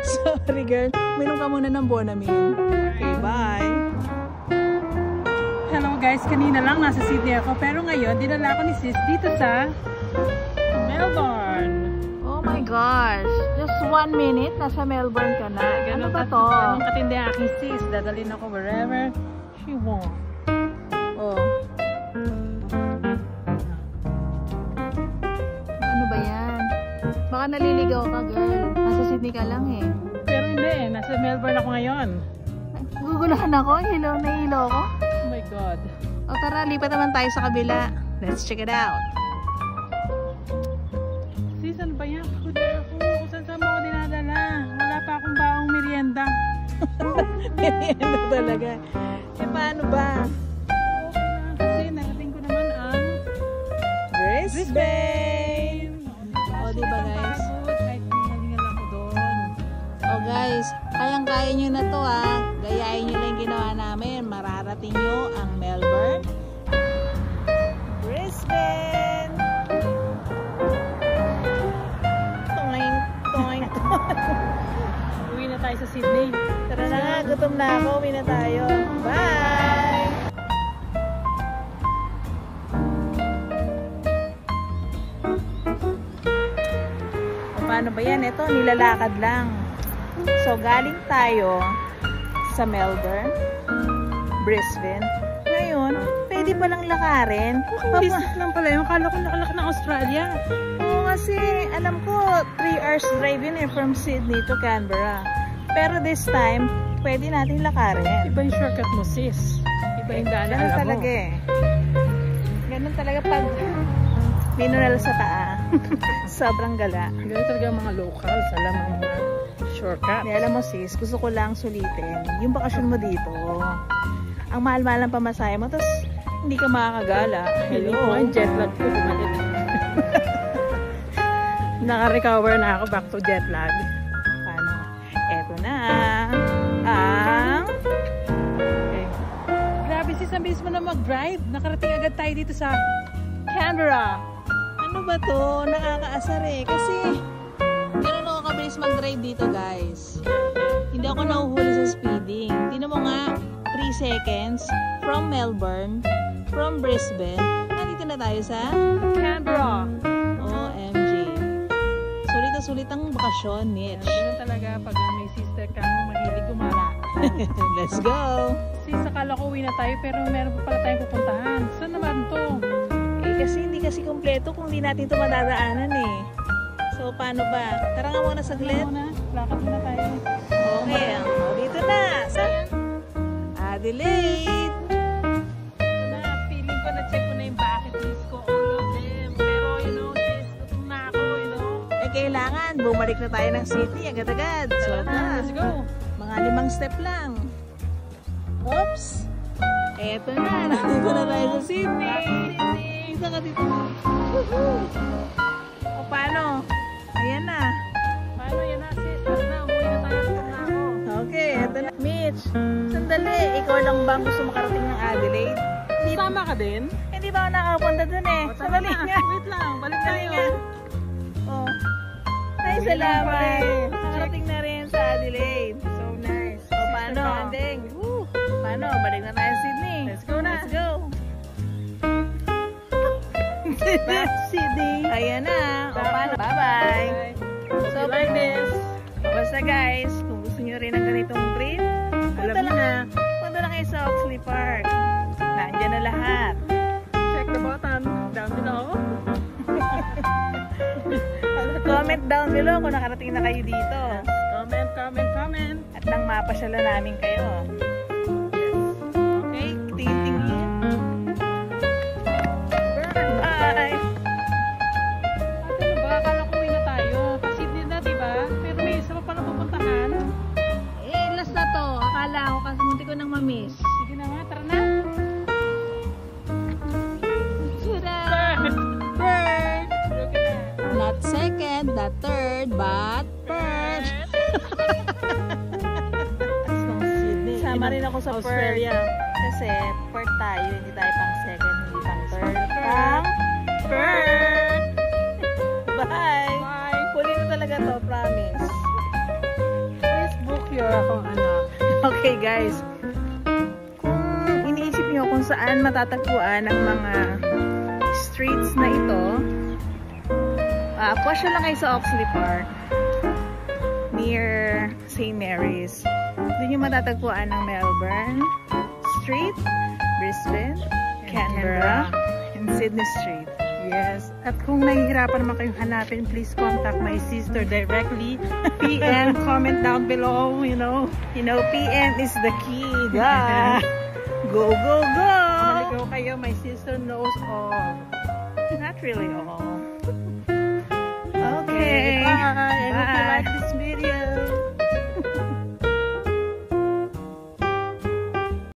Sorry girl, minom ka muna ng Bonamine. Okay, bye. Hello guys, kanina lang nasa Sydney ako, pero ngayon dinala ako ni sis dito sa Melbourne. Oh my gosh, just 1 minute, nasa Melbourne ka na. Ano ba to? Ganun katindi ang aking sis, dadalhin ako wherever she wants. Oh. Ano ba yan? Baka naliligaw ka girl. Nasa Sydney ka lang eh. Pero hindi, nasa Melbourne ako ngayon. Gugulahan ako, hilaw na hilaw ko. Oh my God. O tara, lipat naman tayo sa kabila. Let's check it out. Sis, ano ba yan? Pagod na ako. Kung saan mo ako dinadala. Wala pa akong baong merienda. Merienda talaga. Eh paano ba? Kasi narating ko naman ang Brisbane! O diba guys? Kahit nalingal ako doon. O guys, kayang-kaya nyo na to ha. Gayahin nyo lang ginawa namin. Mararating nyo ang Melbourne, Brisbane. Toing, toing, Uwi na tayo sa Sydney. Tara na nga, gutom na ako. Uwi na tayo. Bye! O, paano ba yan? Ito, nilalakad lang. So, galing tayo sa Melbourne, Brisbane. Ngayon, pwede palang lakarin. Business lang pala yung kala ko nakalak ng Australia. Oo, kasi alam ko 3 hours drive yun eh from Sydney to Canberra. Pero this time, pwede natin lakarin. Iba yung shortcut mo sis. Iba yung daan na Ganun alam talaga mo. eh. Ganun talaga pag minunal sa paa. Sobrang gala. Ganun talaga ang mga locals. Alam ang mga shortcut. Di, alam mo sis, gusto ko lang sulitin yung bakasyon mo dito. Ang mahal-mahal ng pamasahe mo, tapos hindi ka makakagala. Hindi ko ang jet lag ko. Naka-recover na ako back to jet lag. Paano? Eto na. Ang... Okay. Grabe sis, ang bilis mo na mag-drive. Nakarating agad tayo dito sa Canberra. Ano ba to? Nakakaasar eh. Kasi, ganun ako kabilis mag-drive dito guys. Hindi ako nahuhuli sa speeding. Tingnan mo nga, 3 seconds from Melbourne, from Brisbane. Nandito na tayo sa Canberra. OMG. Sulit na sulit ang bakasyon, Mitch. Ganun talaga pag may sister kang mahilig gumala. Let's go! Sis, akala ko uwi na tayo pero meron pa pala tayong pupuntahan. Saan naman to? Eh, kasi hindi kasi kompleto kung hindi natin ito madadaanan eh. So, paano ba? Tara nga muna saglit. Muna, lakad muna tayo. Okay, dito na. Sa Adelaide. Feeling ko na-check ko na yung bucket list ko, all of them. Pero, sis, gutom na ako, Eh, kailangan bumalik na tayo ng city agad-agad. So, Let's go. mga 5 step lang. Oops. Eto na. Nandito na tayo sa Sydney. Isa ka dito. Woohoo! O, paano? Ayan na. Paano yan na, sis? Tara na, umuwi na tayo. Gutom na ako. Okay, eto na. Mitch, sandali. Ikaw lang bang gusto makarating ng Adelaide? Sama ka din? Hindi ba ako nakapunta dun eh? Tara Sandali na. nga. Wait lang, balik Sandali tayo. nga. Oh. Ay, Okay lang salamat. pala. Nakarating na rin sa Adelaide. So nice. O, paano? Bonding. Woo! Paano? Balik na tayo sa Sydney. Let's go na. Let's go. Back to Sydney. Ayan na. O, paano? Bye-bye. So, like this. Basta guys, kung gusto nyo rin ng ganitong trip, Alam mo na. punta lang kayo sa Oxley Park. Nandiyan na lahat. Check the button. Down din ako. Comment down below kung nakarating na kayo dito. Comment, comment, comment. At nang mapasyalan namin kayo. Okay, tingin-tingin. Bye! Ano ba? Akala ko uwi na tayo. Kasi hindi na, diba? Pero may isa pa pala pupuntahan. Eh, last na to. Akala ko kasi munti ko nang mamiss. Sige na nga, tara na. Tada! Bird! Look at that. Not second, not third, but first. Sama rin ako sa Australia. Kasi first tayo, hindi tayo pang second, hindi pang third. Pang first! Bye! Bye! Huli na talaga to, promise. saan matatagpuan ang mga streets na ito. Pwasya lang kayo sa Oxley Park near St. Mary's. Doon yung matatagpuan ng Melbourne Street, Brisbane, Canberra, and Sydney Street. Yes. At kung nahihirapan naman kayong hanapin, please contact my sister directly. PM, comment down below, you know. PM is the key. Yeah. Go, go, go! Maligaw kayo, my sister knows all. Not really all. Okay, bye. I hope you like this